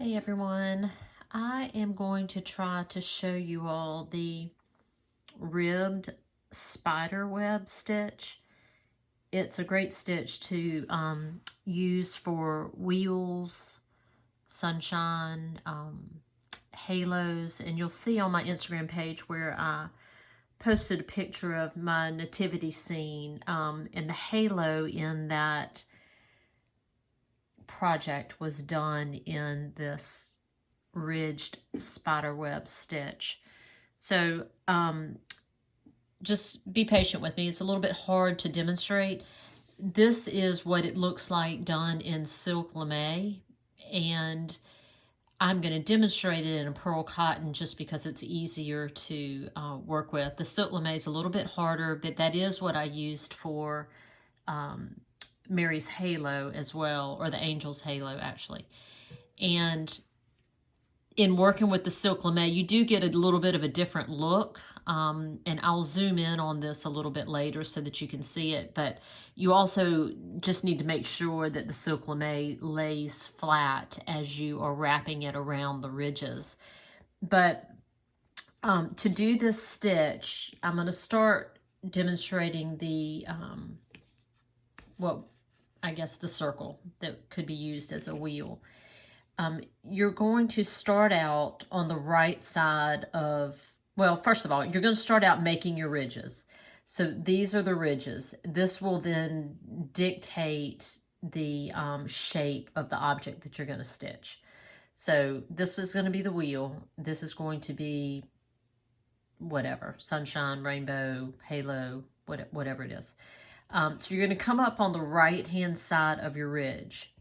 Hey everyone, I am going to try to show you all the ribbed spider web stitch. It's a great stitch to use for wheels, sunshine, halos, and you'll see on my Instagram page where I posted a picture of my nativity scene, and the halo in that project was done in this ridged spider web stitch. So just be patient with me. It's a little bit hard to demonstrate. This is what it looks like done in silk lame, and I'm going to demonstrate it in a pearl cotton just because it's easier to work with. The silk lame is a little bit harder, but that is what I used for Mary's halo as well, or the angel's halo actually. And in working with the silk lame, you do get a little bit of a different look, and I'll zoom in on this a little bit later so that you can see it, but you also just need to make sure that the silk lame lays flat as you are wrapping it around the ridges. But to do this stitch, I'm going to start demonstrating the, well, I guess the circle that could be used as a wheel. You're going to start out on the right side of, well, first of all, you're going to start out making your ridges. So these are the ridges. This will then dictate the shape of the object that you're going to stitch. So this is going to be the wheel. This is going to be whatever, sunshine, rainbow, halo, whatever it is. So you're going to come up on the right-hand side of your ridge.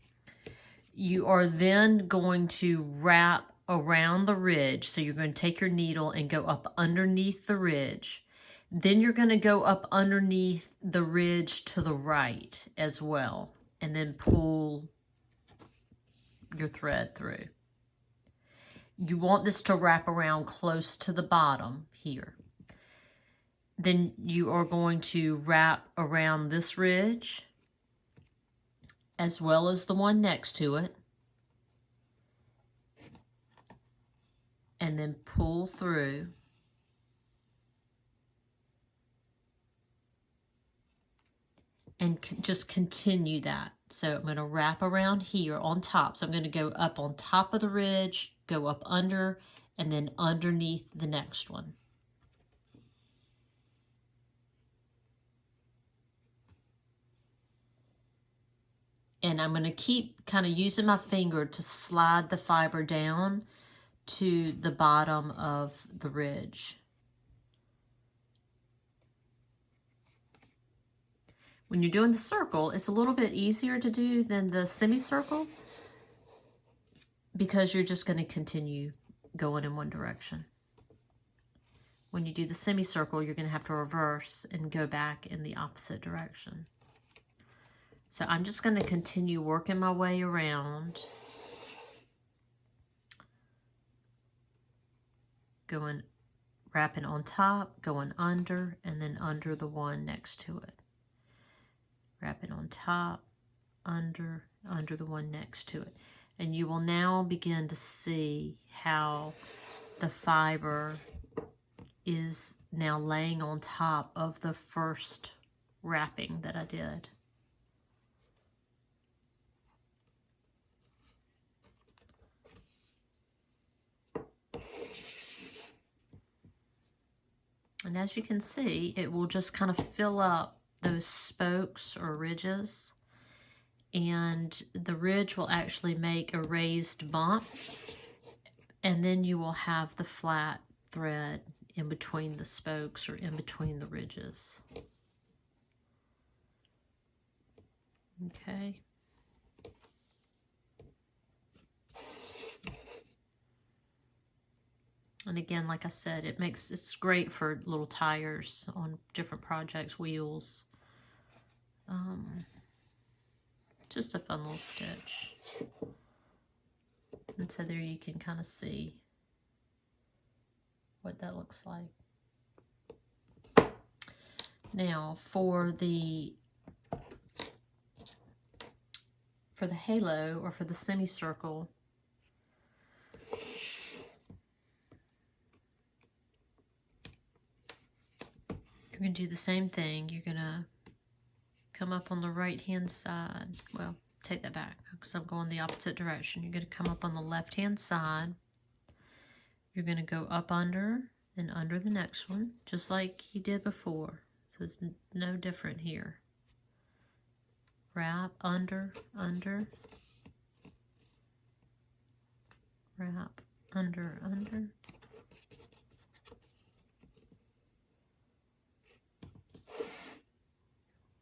You are then going to wrap around the ridge. So you're going to take your needle and go up underneath the ridge. Then you're going to go up underneath the ridge to the right as well, and then pull your thread through. You want this to wrap around close to the bottom here. Then you are going to wrap around this ridge as well as the one next to it, and then pull through. And just continue that. So I'm going to wrap around here on top. So I'm going to go up on top of the ridge, go up under, and then underneath the next one. And I'm going to keep kind of using my finger to slide the fiber down to the bottom of the ridge. When you're doing the circle, it's a little bit easier to do than the semicircle because you're just going to continue going in one direction. When you do the semicircle, you're going to have to reverse and go back in the opposite direction. So I'm just going to continue working my way around, going, wrapping on top, going under, and then under the one next to it. Wrapping on top, under the one next to it. And you will now begin to see how the fiber is now laying on top of the first wrapping that I did. And as you can see, it will just kind of fill up those spokes or ridges, and the ridge will actually make a raised bump, and then you will have the flat thread in between the spokes or in between the ridges. Okay. And again, like I said, it's great for little tires on different projects, wheels. Just a fun little stitch. And so there you can kind of see what that looks like. Now for the halo or for the semicircle, going to do the same thing. You're going to come up on the right hand side. Well, take that back because I'm going the opposite direction. You're going to come up on the left hand side. You're going to go up under and under the next one, just like you did before. So it's no different here. Wrap, under, under. Wrap, under, under.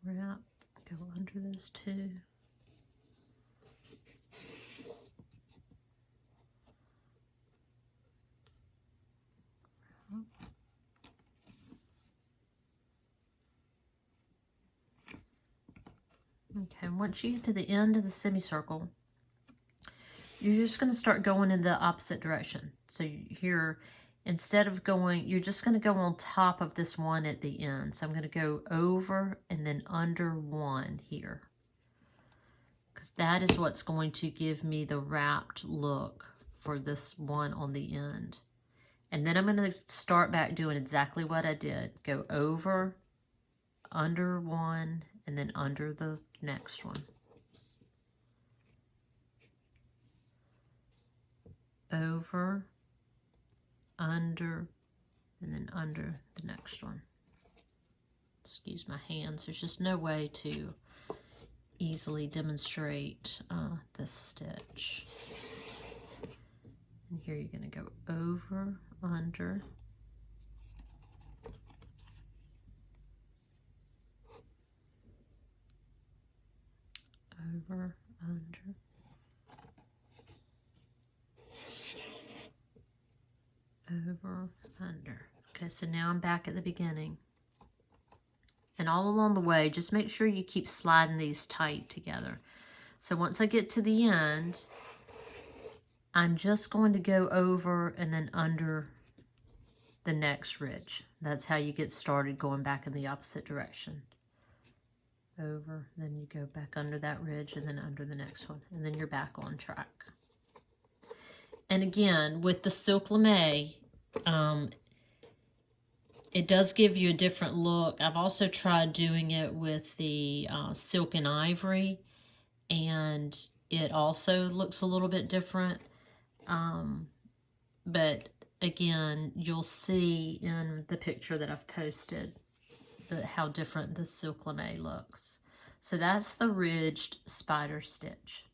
Wrap, go under those two. Okay, once you get to the end of the semicircle, you're just going to start going in the opposite direction. So here, instead of going, you're just going to go on top of this one at the end. So I'm going to go over and then under one here, because that is what's going to give me the wrapped look for this one on the end. And then I'm going to start back doing exactly what I did. Go over, under one, and then under the next one. Over, under, and then under the next one. Excuse my hands. There's just no way to easily demonstrate this stitch. And here you're going to go over, under, over, under, over, under. Okay, so now I'm back at the beginning. And all along the way, just make sure you keep sliding these tight together. So once I get to the end, I'm just going to go over and then under the next ridge. That's how you get started going back in the opposite direction. Over, then you go back under that ridge and then under the next one. And then you're back on track. And again, with the silk lame, it does give you a different look. I've also tried doing it with the silk and ivory, and it also looks a little bit different. But again, you'll see in the picture that I've posted how different the silk lame looks. So that's the ridged spider stitch.